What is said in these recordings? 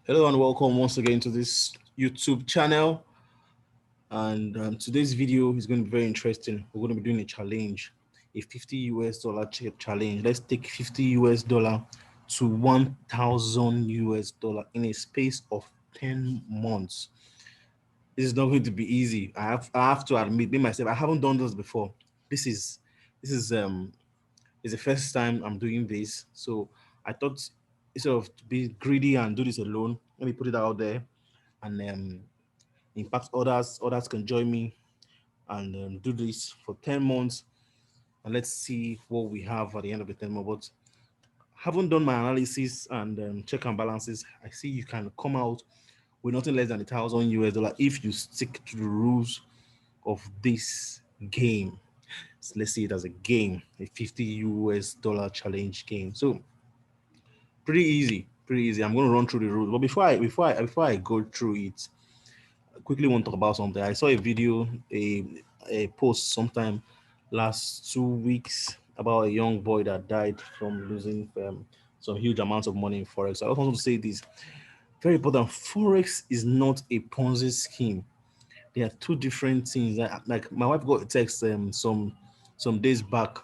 Hello and welcome once again to this YouTube channel. And today's video is going to be very interesting. We're going to be doing a challenge, a 50 US dollar challenge. Let's take 50 US dollar to 1,000 US dollar in a space of 10 months. This is not going to be easy. I have to admit, me myself, I haven't done this before. This is this is the first time I'm doing this. So I thought instead of to be greedy and do this alone, let me put it out there and in fact others can join me and do this for 10 months, and let's see what we have at the end of the 10 months. But haven't done my analysis and check and balances. I see you can come out with nothing less than 1,000 US dollar if you stick to the rules of this game. So let's see it as a game, a 50 US dollar challenge game. So pretty easy, pretty easy. I'm going to run through the rules, but before I go through it, I quickly want to talk about something. I saw a video, a post sometime last 2 weeks about a young boy that died from losing some huge amounts of money in forex. So I just want to say this very important: forex is not a Ponzi scheme. They are two different things. Like my wife got a text some days back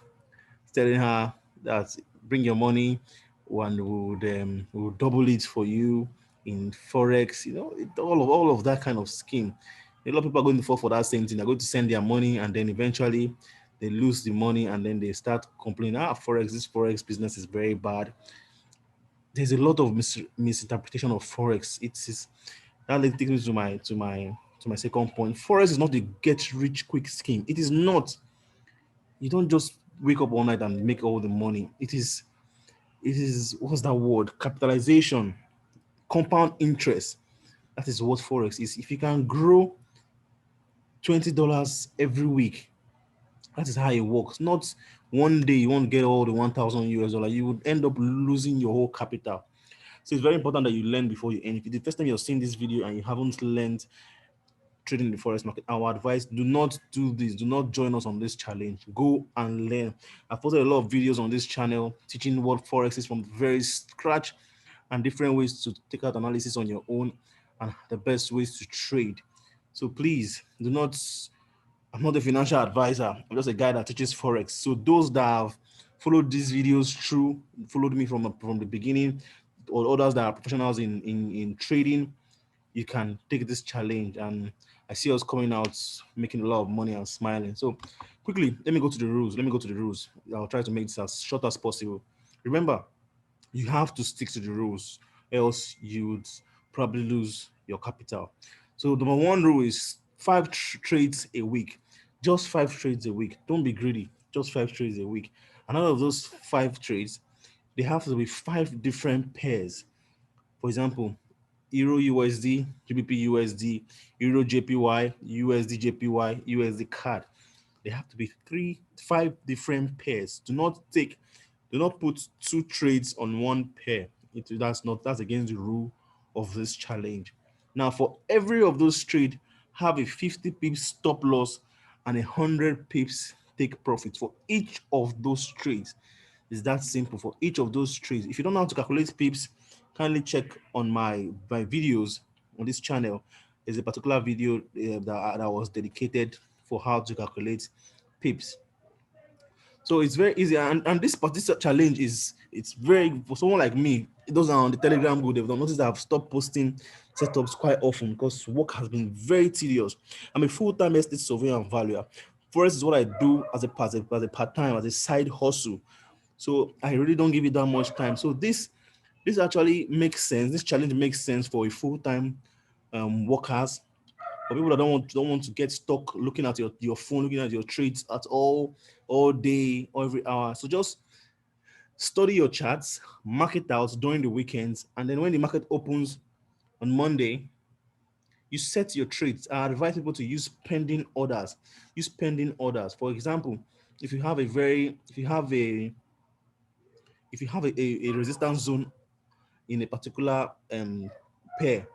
telling her that bring your money and we'll double it for you in forex. All of that kind of scheme. A lot of people are going to fall for that same thing. They're going to send their money and then eventually they lose the money and then they start complaining. Forex, this forex business is very bad. There's a lot of misinterpretation of forex. It is that takes me to my second point. Forex is not a get rich quick scheme. It is not. You don't just wake up all night and make all the money. It is what's that word? Capitalization, compound interest. That is what forex is. If you can grow $20 every week, that is how it works. Not one day you won't get all the 1,000 US dollar. You would end up losing your whole capital. So it's very important that you learn before you end. If it's the first time you're seeing this video and you haven't learned trading in the forex market, our advice: do not do this. Do not join us on this challenge. Go and learn. I've posted a lot of videos on this channel teaching what forex is from the very scratch and different ways to take out analysis on your own and the best ways to trade. So please do not. I'm not a financial advisor. I'm just a guy that teaches forex. So those that have followed these videos through, followed me from the beginning, or others that are professionals in trading, you can take this challenge. And I see us coming out making a lot of money and smiling. So quickly, let me go to the rules. I'll try to make this as short as possible. Remember, you have to stick to the rules, else you'd probably lose your capital. So number one rule is five trades a week. Just five trades a week. Don't be greedy. Just five trades a week. And out of those five trades, they have to be five different pairs. For example, Euro USD, GBP USD, Euro JPY, USD JPY, USD CAD. They have to be five different pairs. Do not put two trades on one pair. That's against the rule of this challenge. Now, for every of those trades, have a 50 pips stop loss and 100 pips take profit for each of those trades. It's that simple for each of those trades. If you don't know how to calculate pips, kindly check on my videos on this channel. There's a particular video that was dedicated for how to calculate pips. So it's very easy, and this particular challenge it's very, for someone like me. Those are on the Telegram group. They've noticed that I've stopped posting setups quite often because work has been very tedious. I'm a full-time estate surveyor and valuer. Forex is what I do as a part-time, as a side hustle. So I really don't give it that much time. So this actually makes sense. This challenge makes sense for a full-time workers, for people that don't want to get stuck looking at your phone, looking at your trades at all day or every hour. So just study your charts, mark it out during the weekends, and then when the market opens on Monday, you set your trades. I advise people to use pending orders. Use pending orders. For example, if you have a very if you have a resistance zone in a particular pair,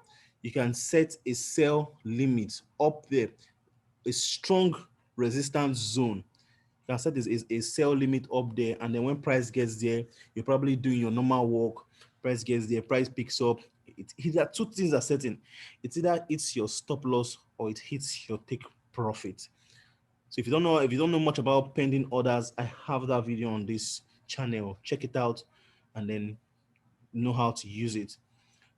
you can set a sell limit up there, a strong resistance zone. You can set a sell limit up there, and then when price gets there, you're probably doing your normal work. price gets there, price picks up. There are two things are certain. It's either hits your stop loss or it hits your take profit. So if you don't know much about pending orders, I have that video on this channel. Check it out and then know how to use it.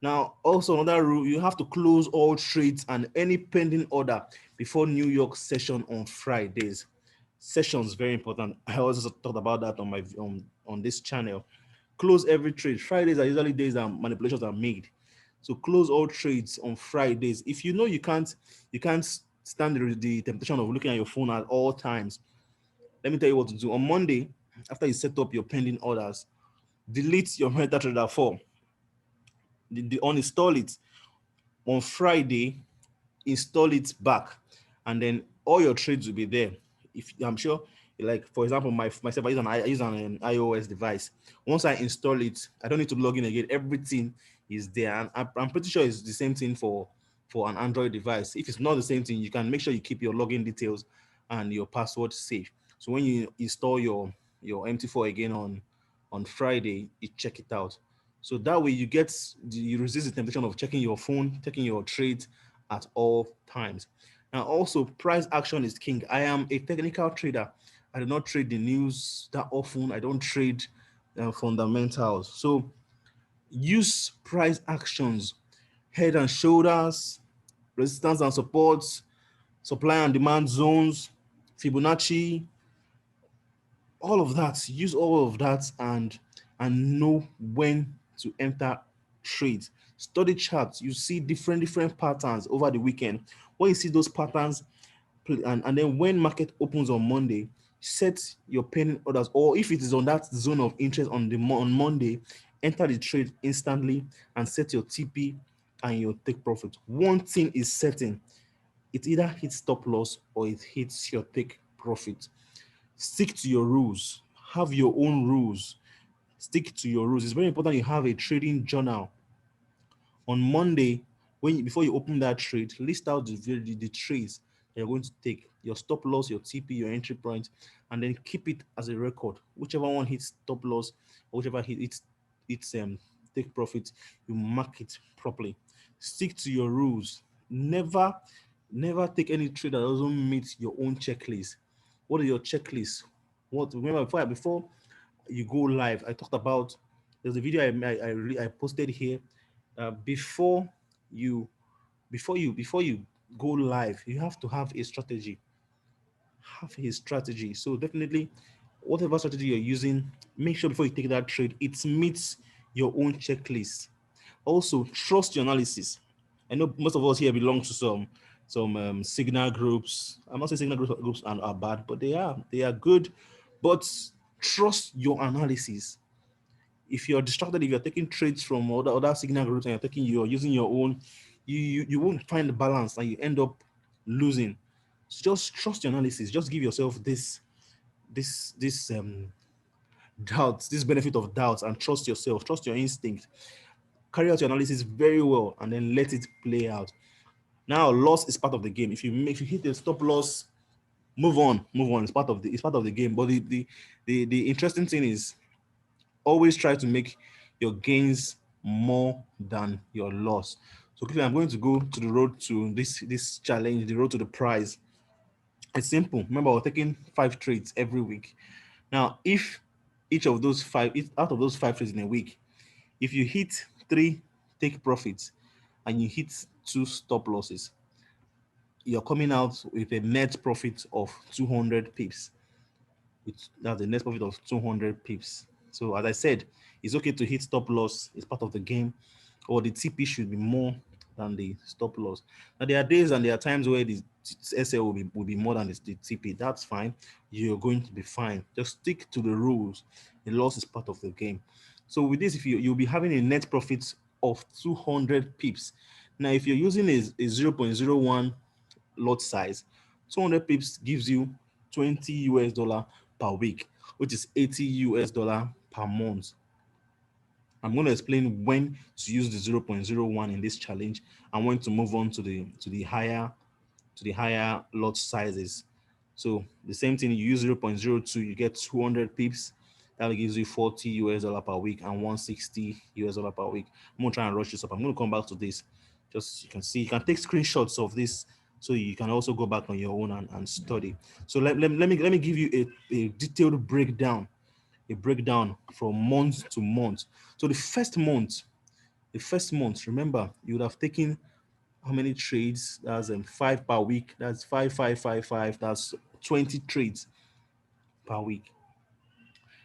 Now, also another rule, you have to close all trades and any pending order before New York session on Fridays. Sessions very important. I also talked about that on my on this channel. Close every trade. Fridays are usually days that manipulations are made. So close all trades on Fridays. If you know you can't stand the temptation of looking at your phone at all times, let me tell you what to do. On Monday, after you set up your pending orders, delete your MetaTrader 4. Uninstall it. On Friday, install it back, and then all your trades will be there. If I'm sure, like for example, myself, I use an iOS device. Once I install it, I don't need to log in again. Everything is there, and I'm pretty sure it's the same thing for an Android device. If it's not the same thing, you can make sure you keep your login details and your password safe. So when you install your MT4 again on Friday, you check it out. So that way you resist the temptation of checking your phone, checking your trades at all times. Now also price action is king. I am a technical trader. I do not trade the news that often. I don't trade fundamentals. So use price actions, head and shoulders, resistance and supports, supply and demand zones, Fibonacci, all of that. Use all of that and know when to enter trades. Study charts. You see different patterns over the weekend. When you see those patterns, and then when market opens on Monday, set your pending orders, or if it is on that zone of interest on Monday, enter the trade instantly and set your TP and your take profit. One thing is certain: it either hits stop loss or it hits your take profit. Stick to your rules. Have your own rules. Stick to your rules. It's very important you have a trading journal. On Monday, before you open that trade, list out the trades that you're going to take, your stop loss, your TP, your entry point, and then keep it as a record. Whichever one hits stop loss, or whichever hits take profit, you mark it properly. Stick to your rules. Never take any trade that doesn't meet your own checklist. What are your checklists? What remember before you go live, I talked about, there's a video I posted here. Before you before you go live, you have to have a strategy. Have a strategy. So definitely, whatever strategy you're using, make sure before you take that trade, it meets your own checklist. Also, trust your analysis. I know most of us here belong to some signal groups. I'm not saying signal groups are bad, but they are good. But trust your analysis. If you're distracted, if you're taking trades from other signal groups and you're using your own, you won't find the balance and you end up losing. So just trust your analysis. Just give yourself this doubts, this benefit of doubt, and trust yourself, trust your instinct. Carry out your analysis very well and then let it play out. Now, loss is part of the game. If you hit a stop loss, move on. It's part of the game. But the interesting thing is, always try to make your gains more than your loss. So quickly, I'm going to go to the road to this challenge, the road to the prize. It's simple. Remember, we're taking 5 trades every week. Now, if out of those 5 trades in a week, if you hit 3 take profits and you hit 2 stop losses, you're coming out with a net profit of 200 pips. That's the net profit of 200 pips. So as I said, it's okay to hit stop loss. It's part of the game, or the TP should be more than the stop loss. Now there are days and there are times where the SL will be more than the TP. That's fine. You're going to be fine. Just stick to the rules. The loss is part of the game. So with this, if you'll be having a net profit of 200 pips. Now, if you're using a 0.01 lot size, 200 pips gives you 20 US dollar per week, which is 80 US dollar per month. I'm going to explain when to use the 0.01 in this challenge and when to move on to the higher lot sizes. So the same thing, you use 0.02, you get 200 pips. That gives you 40 US dollar per week and 160 US dollar per week. I'm gonna try and rush this up. I'm gonna come back to this. Just you can see, you can take screenshots of this so you can also go back on your own and study. So let me give you a detailed breakdown, from month to month. So the first month, remember, you would have taken how many trades? That's 5 per week. That's 5, 5, 5, 5. That's 20 trades per week.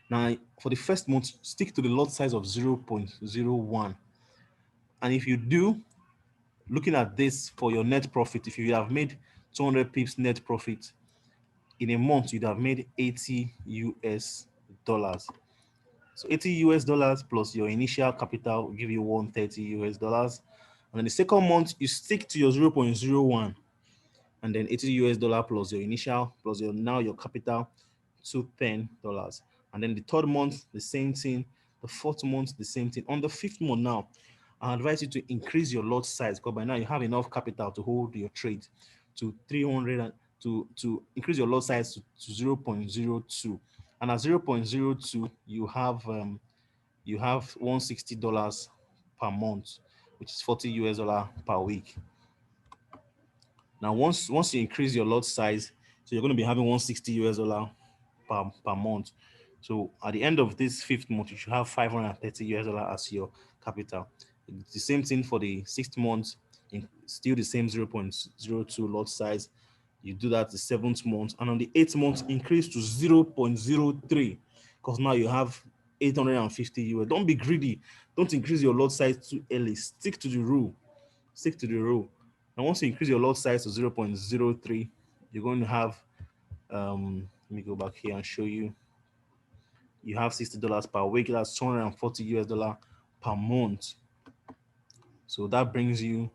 Now, for the first month, stick to the lot size of 0.01. And if you do, looking at this for your net profit, if you have made 200 pips net profit in a month, you'd have made 80 US dollars. So 80 US dollars plus your initial capital will give you 130 US dollars. And then the second month, you stick to your 0.01, and then 80 US dollar plus your initial plus your capital to $10. And then the third month, the same thing. The fourth month, the same thing. On the fifth month now, I advise you to increase your lot size, because by now you have enough capital to hold your trade to 300, and to increase your lot size to 0.02. And at 0.02, you have $160 per month, which is 40 US dollar per week. Now, once you increase your lot size, so you're going to be having 160 US dollar per month. So at the end of this fifth month, you should have 530 US dollar as your capital. It's the same thing for the sixth month, still the same 0.02 lot size. You do that the seventh month, and on the eighth month, increase to 0.03, because now you have 850 US. Don't be greedy. Don't increase your lot size too early. Stick to the rule. Stick to the rule. And once you increase your lot size to 0.03, you're going to have, let me go back here and show you. You have $60 per week. That's 240 US dollar per month. So that brings you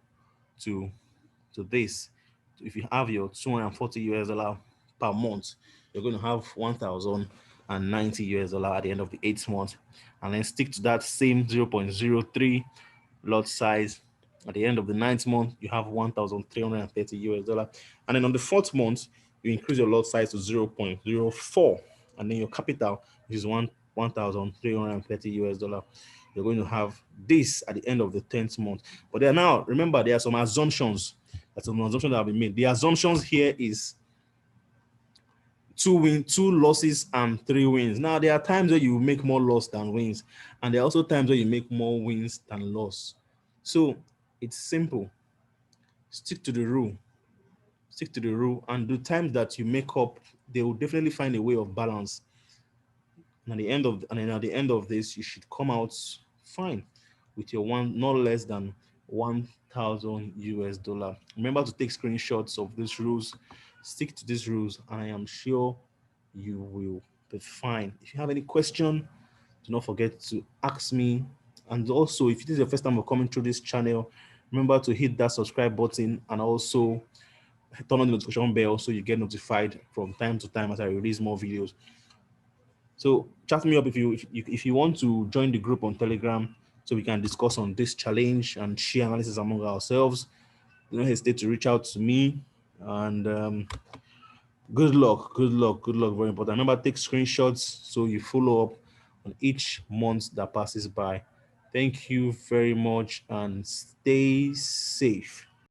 to this. If you have your 240 US dollar per month, you're going to have 1,090 US dollar at the end of the eighth month. And then stick to that same 0.03 lot size. At the end of the ninth month, you have 1,330 US dollar. And then on the fourth month, you increase your lot size to 0.04. And then your capital, which is 1,330 US dollar. You're going to have this at the end of the 10th month. But remember, there are some assumptions. There's some assumptions that have been made. The assumptions here is 2 losses and 3 wins. Now, there are times where you make more loss than wins, and there are also times where you make more wins than loss. So it's simple. Stick to the rule. Stick to the rule, and the times that you make up, they will definitely find a way of balance. And at the end of this, you should come out fine with your not less than 1,000 US dollar. Remember to take screenshots of these rules, stick to these rules, and I am sure you will be fine. If you have any question, do not forget to ask me. And also, if it is your first time of coming through this channel, remember to hit that subscribe button and also turn on the notification bell so you get notified from time to time as I release more videos. So chat me up if you want to join the group on Telegram so we can discuss on this challenge and share analysis among ourselves. Do not hesitate to reach out to me. And good luck, good luck, good luck. Very important. Remember, take screenshots so you follow up on each month that passes by. Thank you very much and stay safe.